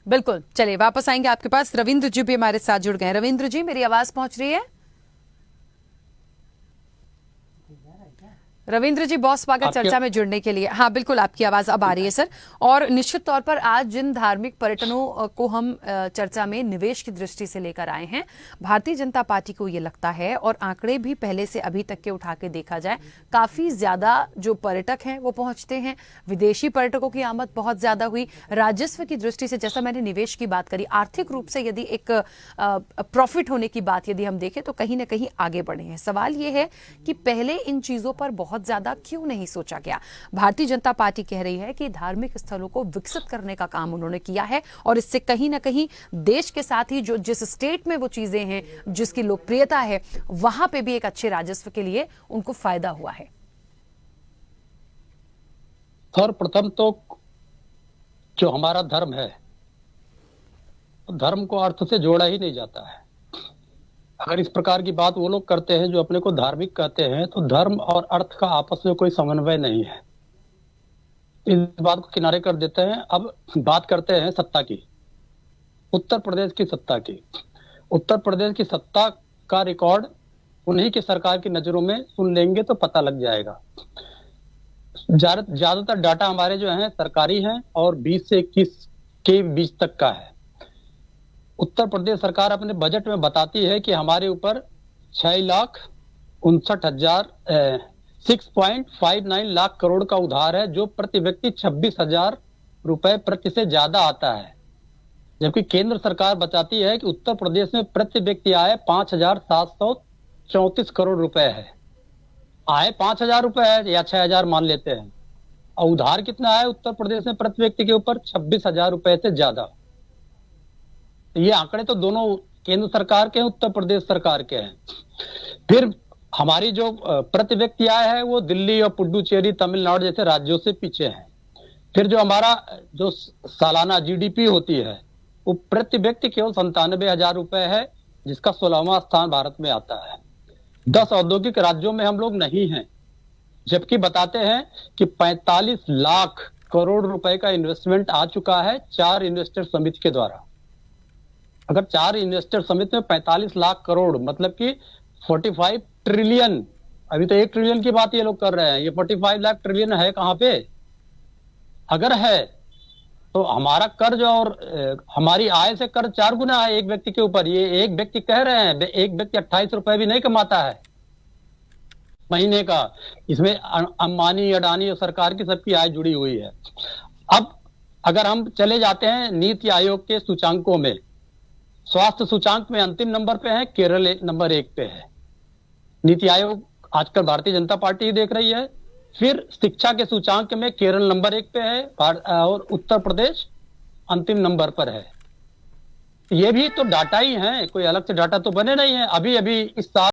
बिल्कुल, चलिए वापस आएंगे आपके पास। रविंद्र जी भी हमारे साथ जुड़ गए। रविंद्र जी, मेरी आवाज पहुंच रही है? रविंद्र जी, बहुत स्वागत आपके चर्चा में जुड़ने के लिए। हाँ बिल्कुल, आपकी आवाज अब आ रही है सर। और निश्चित तौर पर आज जिन धार्मिक पर्यटनों को हम चर्चा में निवेश की दृष्टि से लेकर आए हैं, भारतीय जनता पार्टी को ये लगता है, और आंकड़े भी पहले से अभी तक के उठा के देखा जाए, काफी ज्यादा जो पर्यटक हैं वो पहुंचते हैं। विदेशी पर्यटकों की आमद बहुत ज्यादा हुई। राजस्व की दृष्टि से, जैसा मैंने निवेश की बात करी, आर्थिक रूप से यदि एक प्रॉफिट होने की बात यदि हम देखें तो कहीं ना कहीं आगे बढ़े हैं। सवाल ये है कि पहले इन चीजों पर बहुत ज्यादा क्यों नहीं सोचा गया? भारतीय जनता पार्टी कह रही है कि धार्मिक स्थलों को विकसित करने का काम उन्होंने किया है, और इससे कहीं ना कहीं देश के साथ ही जो जिस स्टेट में वो चीजें हैं, जिसकी लोकप्रियता है, वहां पे भी एक अच्छे राजस्व के लिए उनको फायदा हुआ है। सर्वप्रथम तो जो हमारा धर्म है, धर्म को अर्थ से जोड़ा ही नहीं जाता है। अगर इस प्रकार की बात वो लोग करते हैं जो अपने को धार्मिक कहते हैं, तो धर्म और अर्थ का आपस में कोई समन्वय नहीं है। इस बात को किनारे कर देते हैं। अब बात करते हैं सत्ता की, उत्तर प्रदेश की सत्ता की। उत्तर प्रदेश की सत्ता का रिकॉर्ड उन्हीं की सरकार की नजरों में सुन लेंगे तो पता लग जाएगा। ज्यादातर डाटा हमारे जो हैं सरकारी हैं और 20 से 21 के बीच तक का है। उत्तर प्रदेश सरकार अपने बजट में बताती है कि हमारे ऊपर 6,59,000 6.59 लाख करोड़ का उधार है, जो प्रति व्यक्ति 26,000 रुपए प्रति से ज्यादा आता है। जबकि केंद्र सरकार बताती है कि उत्तर प्रदेश में प्रति व्यक्ति आय 5,734 करोड़ रुपए है। आय 5,000 रुपए है या 6,000 मान लेते हैं, और उधार कितना है उत्तर प्रदेश में प्रति व्यक्ति के ऊपर? 26,000 रुपए से ज्यादा। ये आंकड़े तो दोनों केंद्र सरकार के हैं, उत्तर प्रदेश सरकार के हैं। फिर हमारी जो प्रति व्यक्ति आय है वो दिल्ली और पुडुचेरी, तमिलनाडु जैसे राज्यों से पीछे है। फिर जो हमारा जो सालाना जीडीपी होती है वो प्रति व्यक्ति केवल 97,000 रुपए है, जिसका 16वां स्थान भारत में आता है। 10 औद्योगिक राज्यों में हम लोग नहीं हैं, जबकि बताते हैं कि 45 लाख करोड़ रुपए का इन्वेस्टमेंट आ चुका है 4 इन्वेस्टर समिति के द्वारा। अगर 4 इन्वेस्टर समिति में 45 लाख करोड़, मतलब कि 45 ट्रिलियन, अभी तो 1 ट्रिलियन की बात ये लोग कर रहे हैं, ये 45 लाख ट्रिलियन है कहां पे? अगर है तो हमारा कर्ज और हमारी आय से कर्ज 4 गुना है एक व्यक्ति के ऊपर। ये एक व्यक्ति कह रहे हैं, एक व्यक्ति 28 रुपए भी नहीं कमाता है महीने का। इसमें अंबानी, अडानी और सरकार की सबकी आय जुड़ी हुई है। अब अगर हम चले जाते हैं नीति आयोग के सूचांकों में, स्वास्थ्य सूचांक में अंतिम नंबर पे है, केरल नंबर 1 पे है। नीति आयोग आजकल भारतीय जनता पार्टी देख रही है। फिर शिक्षा के सूचांक में केरल नंबर 1 पे है और उत्तर प्रदेश अंतिम नंबर पर है। ये भी तो डाटा ही है, कोई अलग से डाटा तो बने नहीं है। अभी अभी इस साल